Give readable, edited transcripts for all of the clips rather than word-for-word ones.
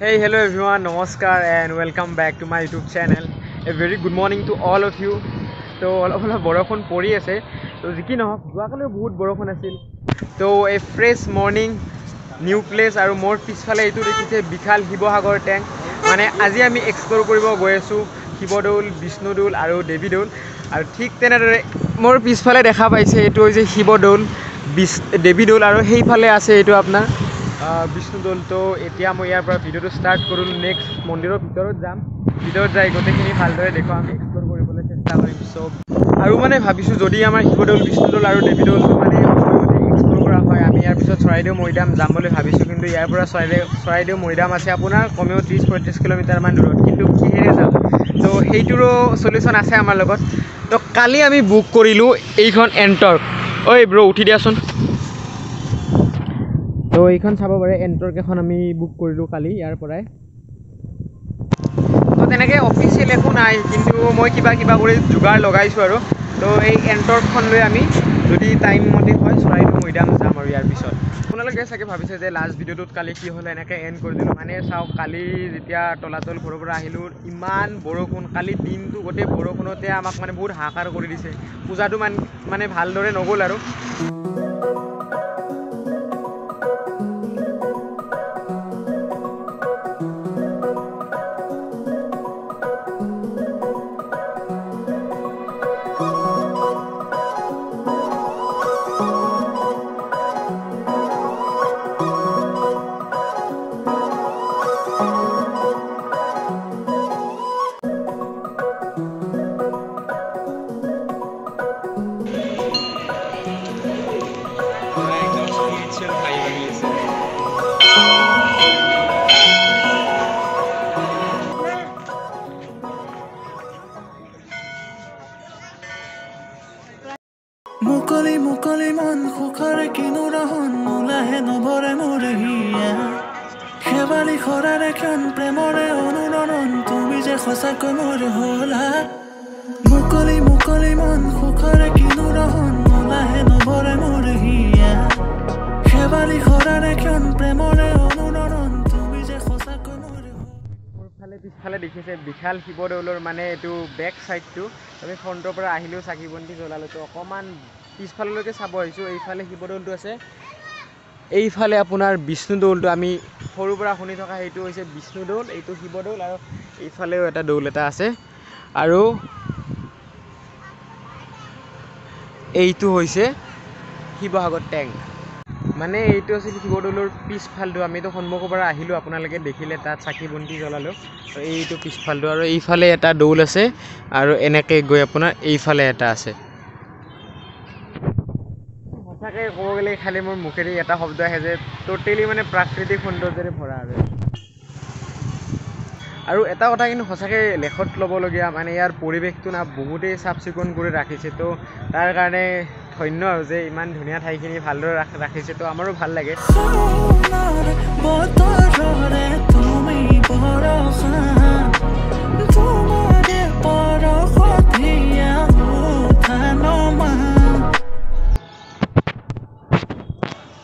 Hey, hello everyone, namaskar and welcome back to my YouTube channel. A very good morning to all of you. So, অলপ বৰষুণ পৰি আছে তো যিকি নহওক যোৱাকালি বহুত বৰষুণ আছিল তো এ ফ্ৰেছ মৰ্নিং নিউ প্লেচ আৰু মোৰ পিছফালে এইটো দেখিছে বিশাল শিৱসাগৰ টেংক মানে আজি আমি এক্সপ্ল'ৰ কৰিব গৈ আছোঁ শিৱদৌল বিষ্ণুদৌল আৰু দেৱীদৌল আৰু ঠিক তেনেদৰে মোৰ পিছফালে দেখা পাইছে এইটো হৈছে শিৱদৌল দেৱীদৌল আৰু সেইফালে আছে এইটো আপোনাৰ বিষ্ণুদৌল তো এতিয়া মই ইয়াৰ পৰা ভিডিঅ'টো ষ্টাৰ্ট কৰোঁ নেক্সট মন্দিৰৰ ভিতৰত যাম ভিতৰত যাই গোটেইখিনি ভালদৰে দেখুৱাম আমি এক্সপ্ল'ৰ কৰিবলৈ চেষ্টা কৰিম চব আৰু মানে ভাবিছোঁ যদি আমাৰ শিৱদৌল বিষ্ণুদৌল আৰু দেৱীদৌলটো মানে এক্সপ্ল'ৰ কৰা হয় আমি ইয়াৰ পিছত চৰাইদেউ মৈদাম যাম বুলি ভাবিছোঁ কিন্তু ইয়াৰ পৰা চৰাইদেউ মৈদাম আছে আপোনাৰ কমেও 30-35 কিলোমিটাৰমান দূৰত কিন্তু কিহেৰে যাম তো সেইটোৰো চলিউশ্যন আছে আমাৰ লগত তো কালি আমি বুক কৰিলোঁ এইখন এণ্টৰ্ক ঐ ব্ৰ' উঠি দিয়াচোন তো এইখন চাব পাৰে এণ্টৰ্ক এখন আমি বুক কৰিলোঁ কালি ইয়াৰ পৰাই তো তেনেকৈ অফিচিয়েল একো নাই কিন্তু মই কিবা কৰি যোগাৰ লগাইছোঁ আৰু তো এই এণ্টৰ্কখন লৈ আমি যদি টাইম মতে হয় চৰাইদেউ মৈদাম যাম আৰু ইয়াৰ পিছত আপোনালোকে চাগে ভাবিছে যে লাষ্ট ভিডিঅ'টোত কালি কি হ'ল এনেকৈ এণ্ড কৰি দিলোঁ মানে চাওক কালি যেতিয়া তলাতল ঘৰৰ পৰা আহিলোঁ ইমান বৰষুণ কালি দিনটো গোটেই বৰষুণতে আমাক মানে বহুত হাহাকাৰ কৰি দিছে পূজাটো মানে ভালদৰে নগ'ল আৰু মুকলি মুকলি মন সুখৰে কিনো ৰহন নোলাহে নভৰে মোৰ হিয়া শেৱালি খৰাৰে ক্ষণ প্ৰেমৰে অনুৰণন তুমি যে সঁচাকৈ মোৰ হলা মুকলি মুকলি মন সুখৰে কিনো ৰহন নোলাহে নভৰে মোৰ হিয়া শেৱালি খৰাৰে ক্ষণ প্ৰেমৰে অনুৰণন তুমি যে সঁচাকৈ মোৰ পিছফালে দেখিছে বিশাল শিৱদৌলৰ মানে এইটো বেক চাইডটো আমি ফ্ৰণ্টৰ পৰা আহিলেও চাকি বন্তি জ্বলালোঁ তো অকণমান পিছফাললৈকে চাব আহিছোঁ এইফালে শিৱদৌলটো আছে এইফালে আপোনাৰ বিষ্ণুদৌলটো আমি সৰুৰ পৰা শুনি থকা সেইটো হৈছে বিষ্ণুদৌল এইটো শিৱদৌল আৰু এইফালেও এটা দৌল এটা আছে আৰু এইটো হৈছে শিৱসাগৰ টেংক মানে এইটো আছিল শিৱদৌলৰ পিছফালটো আমিতো সন্মুখৰ পৰা আহিলোঁ আপোনালোকে দেখিলে তাত চাকি বন্তি জ্বলালোঁ এইটো পিছফালটো আৰু এইফালে এটা দৌল আছে আৰু এনেকৈ গৈ আপোনাৰ এইফালে এটা আছে সঁচাকৈ ক'ব গ'লে খালি মোৰ মুখেৰে এটা শব্দ আহে যে টোটেলি মানে প্ৰাকৃতিক সৌন্দৰ্যৰে ভৰা আৰু এটা কথা কিন্তু সঁচাকৈ লেখত ল'বলগীয়া মানে ইয়াৰ পৰিৱেশটো না বহুতেই চাফ চিকুণ কৰি ৰাখিছে তো তাৰ কাৰণে ধন্য আৰু যে ইমান ধুনীয়া ঠাইখিনি ভালদৰে ৰাখিছে তো আমাৰো ভাল লাগে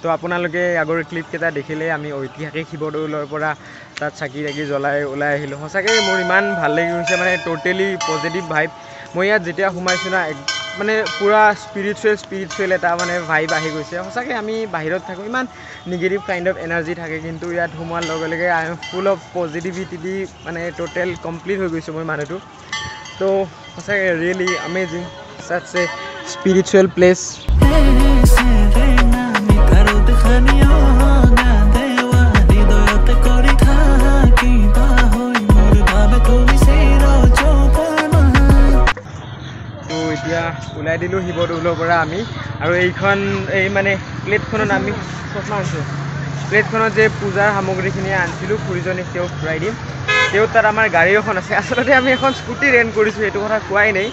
তো আপোনালোকে আগৰ ক্লিপকেইটা দেখিলে আমি ঐতিহাসিক শিৱদৌলৰ পৰা তাত চাকি তাকি জ্বলাই ওলাই আহিলোঁ সঁচাকৈ মোৰ ইমান ভাল লাগি গৈছে মানে ট'টেলি পজিটিভ ভাইব মই ইয়াত যেতিয়া সোমাইছোঁ না মানে পূৰা স্পিৰিচুৱেল এটা মানে ভাইব আহি গৈছে সঁচাকৈ আমি বাহিৰত থাকোঁ ইমান নিগেটিভ কাইণ্ড অফ এনাৰ্জি থাকে কিন্তু ইয়াত সোমোৱাৰ লগে লগে I am full of positivity দি মানে ট'টেল কমপ্লিট হৈ গৈছোঁ মই মানুহটো তো সঁচাকৈ really amazing that's a spiritual place এতিয়া ওলাই দিলোঁ শিৱদৌলৰ পৰা আমি আৰু এইখন এই মানে প্লেটখনত আমি চশমা আনিছোঁ প্লেটখনত যে পূজাৰ সামগ্ৰীখিনি আনিছিলোঁ খুৰীজনীক তেওঁক ঘূৰাই দিম তেওঁ তাত আমাৰ গাড়ী এখন আছে আচলতে আমি এখন স্কুটি ৰেণ্ট কৰিছোঁ সেইটো কথা কোৱাই নাই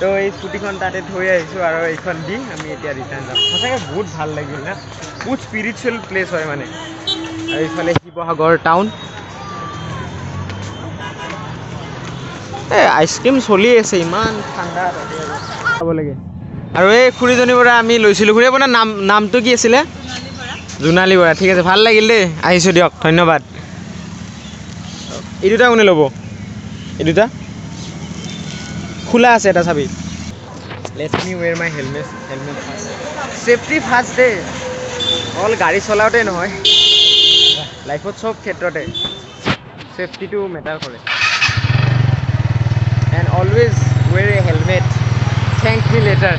তো এই স্কুটিখন তাতে থৈ আহিছোঁ আৰু এইখন দি আমি এতিয়া ৰিটাৰ্ণ যাম সঁচাকৈ বহুত ভাল লাগিল না বহুত স্পিৰিচুৱেল প্লেচ হয় মানে আৰু এইফালে শিৱসাগৰ টাউন এই আইচক্ৰীম চলি আছে ইমান ঠাণ্ডা খাব লাগে আৰু এই খুৰীজনীৰ পৰা আমি লৈছিলোঁ খুৰী আপোনাৰ নামটো কি আছিলে জোনালী বৰা ঠিক আছে ভাল লাগিল দেই আহিছোঁ দিয়ক ধন্যবাদ এই দুটা কোনে ল'ব এই দুটা খোলা আছে এটা চাবি let me wear my helmet safety first they all গাড়ী চলাওঁতে নহয় লাইফত চব ক্ষেত্ৰতে ছেফটিটো মেটাৰ কৰে and always wear a helmet thank me later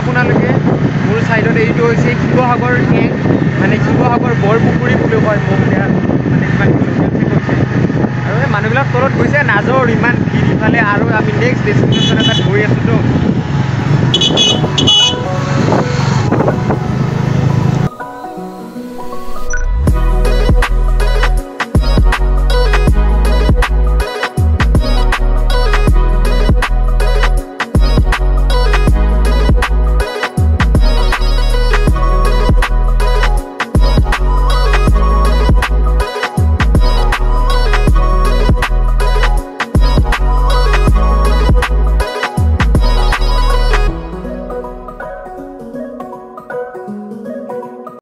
আপোনালোকে মোৰ চাইডত এইটো হৈছে শিৱসাগৰ এং মানে শিৱসাগৰ বৰপুখুৰী বুলি কয় মহলীয়া মানে ইমান কৈছে আৰু এই মানুহবিলাক তলত গৈছে নাজৰ ইমান ভিৰ ইফালে আৰু আমি নেক্সট ডেষ্টিনেশ্যন এটাত গৈ আছোঁতো